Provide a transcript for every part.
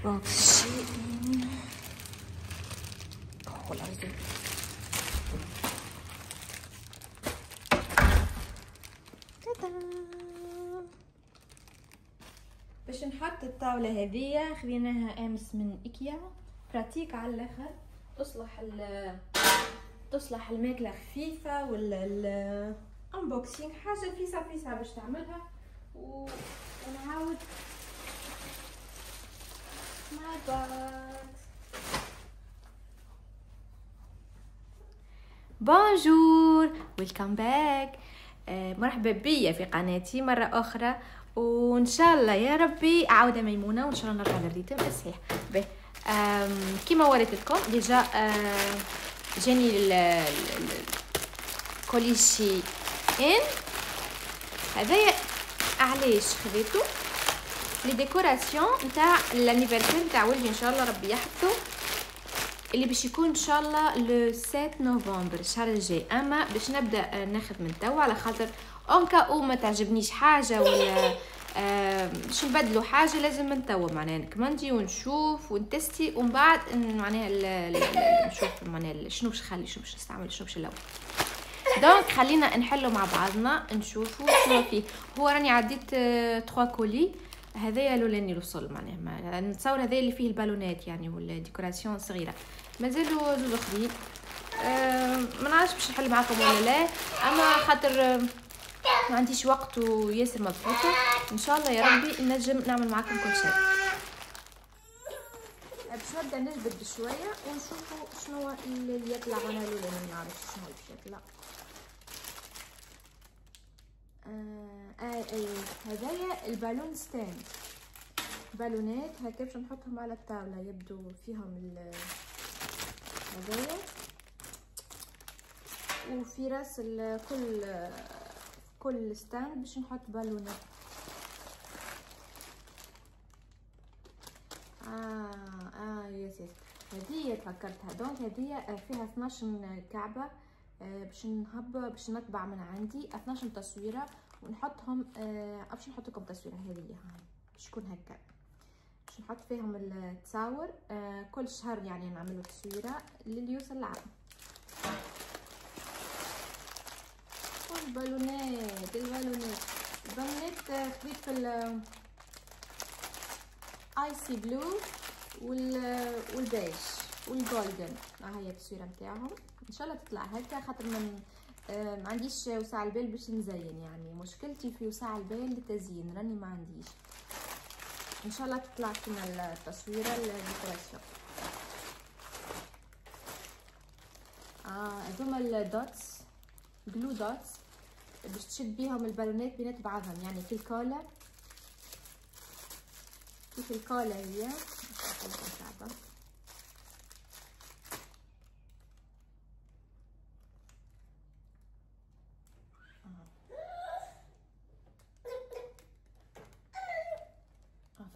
بوكسين والأرض. باش نحط الطاولة هذية خذيناها امس من ايكيا، براتيك على الاخر، تصلح الماكلة خفيفة ولا انبوكسينغ، حاجة فيسا باش تعملها. ونعاود ماي بوكس. بونجور، ويلكم باك، مرحبا بيا في قناتي مرة أخرى، وإن شاء الله يا ربي عودة ميمونة، وإن شاء الله نرجع للريتم الصحيح. كيما وريت لكم ديجا جاني كوليشي إن هذايا. علاش خذيته؟ لي ديكوراسيون نتاع لانيفرسير نتاع ولدي، إن شاء الله ربي يحفظه، اللي باش يكون ان شاء الله لو 7 نوفمبر الشهر الجاي. اما باش نبدا ناخذ من توا على خاطر اونكا او ما تعجبنيش حاجه ولا باش نبدلوا حاجه، لازم من توا معناها نكمنتي ونشوف ونتستي، ومن بعد معناها نشوف معناها شنو باش نخلي، شنو باش نستعمل، شنو باش نلون. دونك خلينا نحلوا مع بعضنا نشوفوا شنو فيه. هو راني عديت 3 كولي، هذايا الاولاني الوصل معناها نتصور هذايا اللي فيه البالونات يعني والديكوراسيون صغيره، مازالوا زوج اخرين. ما نعرفش باش نحل معاكم ولا لا، اما خاطر ما عنديش وقت وياسر مضغوطه، ان شاء الله يا ربي نجم نعمل معاكم كل شيء. باش نبدا نجبد بشويه ونشوفوا شنو اللي يطلع. وانا الاولاني ما نعرفش شنو اللي يطلع. هذايا البالون ستاند، بالونات هكا باش نحطهم على الطاوله، يبدو فيهم هذايا، وفي راس كل ستاند باش نحط بالونات. يس هذه تفكرتها. دونك هذه فيها 12 كعبه، باش نطبع من عندي 12 تصويره ونحطهم. باش نحط لكم تصويره هذه هاي باش تكون هكا، باش نحط فيهم التصاور. كل شهر يعني نعملوا تصويره للي يوصل العام. البالونات خديت في الايسي بلو والبيج والجولدن. هي التصويره نتاعهم، ان شاء الله تطلع هكا، خاطر ما عنديش وسع البال باش نزين، يعني مشكلتي في وسع البال للتزيين، راني ما عنديش. ان شاء الله تطلع كيما التصويره الديكوراسيون. هذوما الدوتس، جلو دوتس، باش تشد بيهم البالونات بينات بعضهم، يعني في الكولا، كيف الكولا هي صعبه.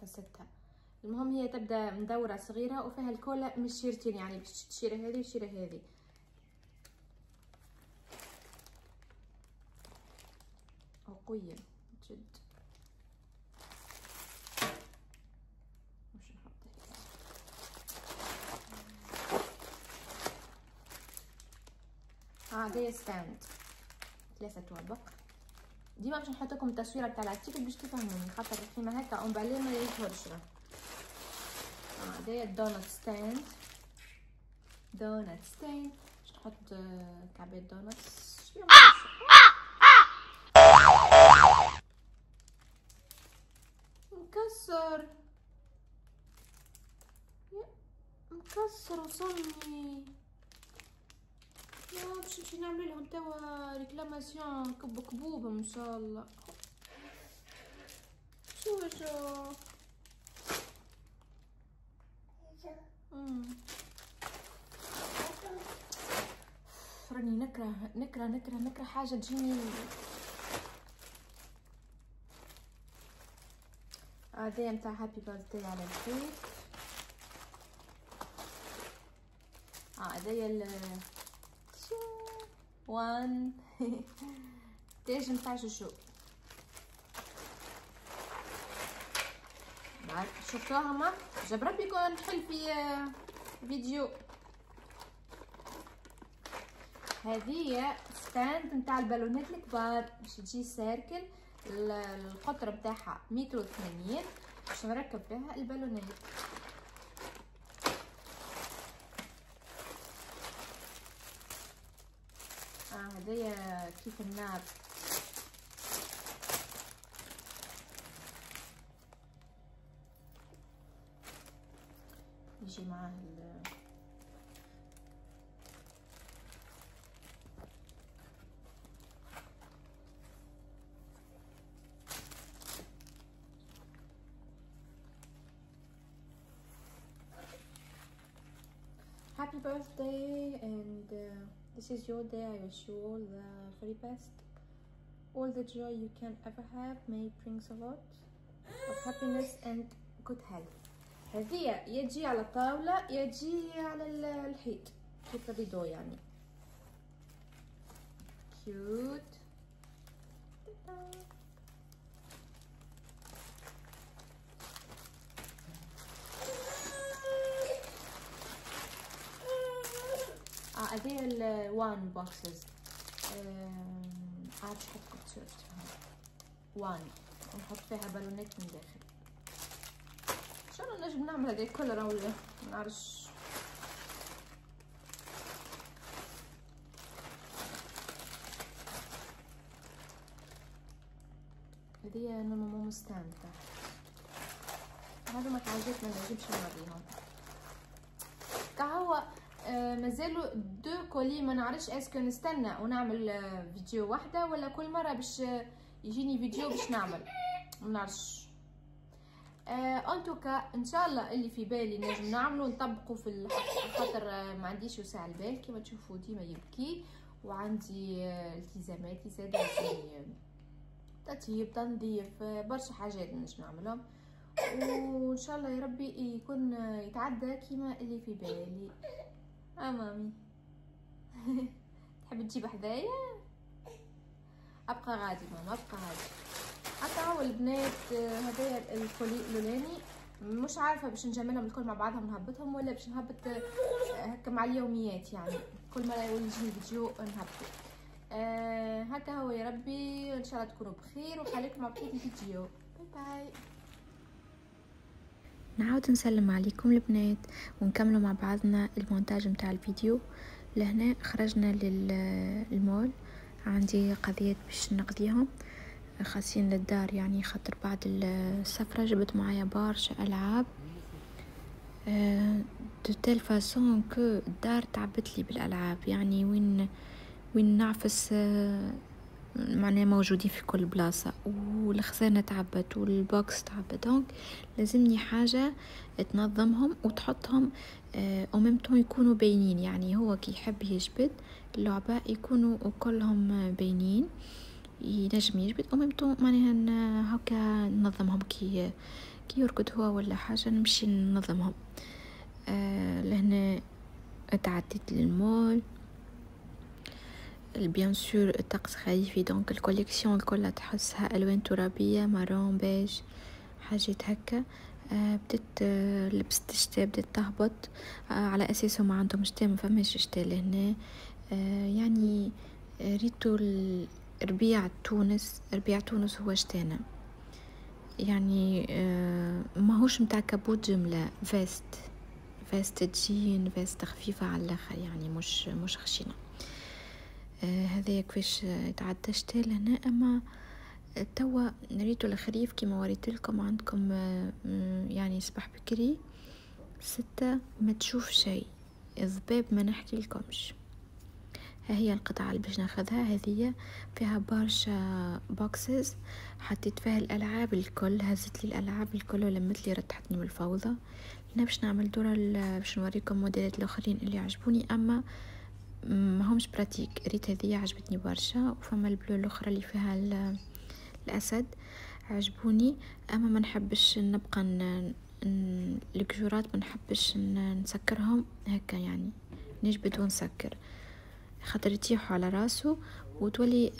فستها. المهم هي تبدا مدوره صغيره وفيها الكولا مش شيرتين، يعني باش تشيري هذه وشيري هذه. قويه جد. باش نحط هذا ستاند 3 طوابق. ديما باش نحط لكم التصويره تاع العتيق باش تفهموني، خاطر كيما هكا اونبالي ما يظهرش. هذايا الدونات ستاند، باش نحط كعبات دونات. مكسر وصلني. باش نمشي نعمل لهم توا ريكلاماسيون كبوبهم ان شاء الله. شو راني نكره حاجه تجيني. هذا نتاع هابي بيرثداي على الكيك. هذايا وان تاج نتاع جوجو. شفتوها ما جاب ربي يكون نحل في فيديو. هذه ستاند نتاع البالونات الكبار باش تجي سيركل، القطر نتاعها 180 باش نركب فيها البالونات. هذيا كيف النار. يجي معاه Happy birthday, and this is your day. I wish you all the very best, all the joy you can ever have. May it brings a lot of happiness and good health. هذه يجي على الطاولة يجي على الحيط كيف الريدو يعني. كيوت. هذه الوان بوكسز. عاد نحط كتشوت وان ونحط فيها بالونات من داخل. ان شاء الله نجم نعمل هذا كله ولا ما نعرفش. هذه نورمالمون ستاند هذا ما تعجبنا ما نجمش نوريهم. كهو مازالوا دو كولي ما نعرفش اسكو نستنى ونعمل فيديو واحده ولا كل مره باش يجيني فيديو باش نعمل ما نعرفش. ان توكا ان شاء الله اللي في بالي نجم نعملو نطبقوا في خاطر ما عنديش وسع البال كما تشوفوا ديما يبكي وعندي التزاماتي زاده تطيب تنظيف برشا حاجات نجم نعملهم وان شاء الله يا ربي يكون يتعدى كيما اللي في بالي. مامي تحب تجيب حذايا؟ ابقى غادي ماما ابقى غادي. حتى هو البنات هذايا الكولي الاولاني مش عارفه باش نجملهم الكل مع بعضهم نهبطهم ولا باش نهبط هكا مع اليوميات يعني كل مره يولي يجيني فيديو نهبطه. هكا هو يا ربي ان شاء الله تكونوا بخير وخليكم مع بقيه الفيديو. باي باي. نعاود نسلم عليكم البنات ونكملوا مع بعضنا المونتاج متاع الفيديو. لهنا خرجنا للمول، عندي قضيات باش نقضيهم خاصين للدار يعني خاطر بعد السفرة جبت معايا برشا ألعاب دو تيل فاسون كو الدار تعبت لي بالألعاب يعني وين نعفس معناها موجودين في كل بلاصة والخزانة تعبت والبوكس تعبت. دونك لازمني حاجة تنظمهم وتحطهم او ميم طون يكونوا باينين يعني هو كي يحب يجبد اللعبة يكونوا كلهم باينين ينجم يجبد او ميم طون معناها هكا ننظمهم كي يركض هو ولا حاجة نمشي ننظمهم. لهنا تعديت للمول بيان سور الطقس خريفي دونك الكوليكسيون كلها تحسها الوان ترابيه مارون بيج حاجات هكا. بدت لبست الشتا بدت تهبط على اساسه ما عندهم شتا ما فماش شتا لهنا يعني ريتو ربيع تونس هو شتانا يعني ماهوش متاع كابوت جمله فيست جين فيست خفيفه على الاخر يعني مش خشينه. هذا كيفاش يتعدى شتا لهنا. اما توا نريتو الخريف كما وريت لكم عندكم يعني صباح بكري 6 ما تشوف شيء الضباب ما نحكي لكمش. ها هي القطعة اللي باش ناخذها هذه فيها برشا بوكسز حطيت فيها الالعاب الكل هزت لي الالعاب الكل ولمت لي رتحتني من الفوضى. هنا باش نعمل دورة باش نوريكم موديلات الاخرين اللي عجبوني اما ما همش براتيك. ريت هذه عجبتني برشا وفما البلو الاخرى اللي فيها الاسد عجبوني اما ما نحبش نبقى الكجورات ما نحبش نسكرهم هكا يعني نجبد ونسكر خاطر يطيحوا على راسه وتولي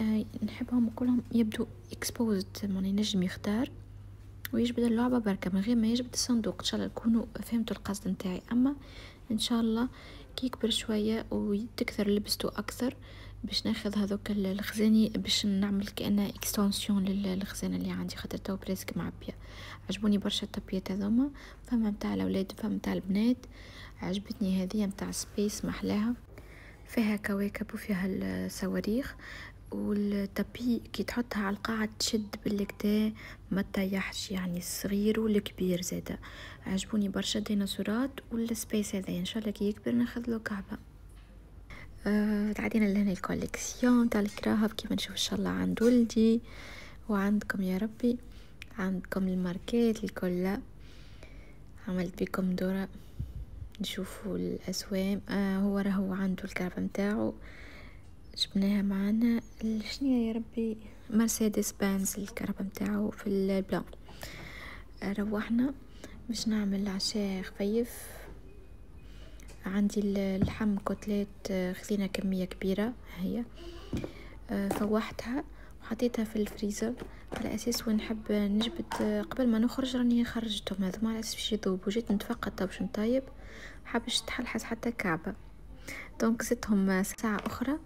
نحبهم كلهم يبدو exposed ماني نجم يختار ويجبد اللعبة بركة من غير ما يجبد الصندوق. ان شاء الله تكونوا فهمتوا القصد نتاعي. اما ان شاء الله كي يكبر شوية وتكثر لبسته اكثر باش ناخذ هذوك الخزاني باش نعمل كأنه اكستنسيون للخزانة اللي عندي، خاطر تو بريسك معبية. عجبوني برشا الطبيات هذوما، فما متاع الاولاد فما متاع البنات. عجبتني هذه متاع سبيس محلاها، فيها كواكب وفيها الصواريخ، والتابي كي تحطها على القاعة تشد بالكدا ما تطيحش، يعني الصغير والكبير زادا. عجبوني برشا ديناصورات والسبيس هذا، ان شاء الله كي يكبر ناخذ له كعبة. تعدينا لهنا الكوليكسيون تاع الكراهب كيما نشوف ان شاء الله عند ولدي وعندكم يا ربي. عندكم الماركات الكل، عملت بكم دورة نشوفوا الاسوام. هو راهو عنده الكعبة متاعو جبناها معنا. شنية يا ربي؟ مرسيدس بنز الكهرباء متاعو في البلان. روحنا باش نعمل عشاء خفيف. عندي اللحم كوتلات، خذينا كمية كبيرة هي، فوحتها وحطيتها في الفريزر على اساس وين نحب نجبد قبل ما نخرج راني خرجتهم هذوما على اساس باش يذوب. وجيت نتفقد باش نطيب حابش تحلحس حتى كعبة، دونك زدتهم ساعة اخرى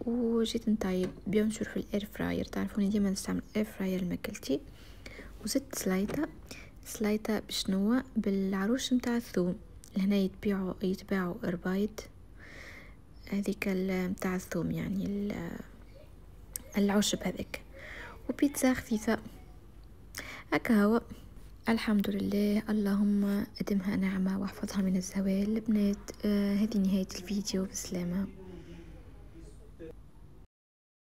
وجيت نطيب بيان سور في الاير فراير. تعرفوني ديما نستعمل اير فراير الماكلتي. وزدت سلايطه بشنوة بالعروش متاع الثوم لهنا يتباعوا ربايد هذيك متاع الثوم، يعني العشب هذاك. وبيتزا خفيفه هكا هو. الحمد لله، اللهم ادمها نعمه واحفظها من الزوال. البنات هذه نهايه الفيديو، بسلامه.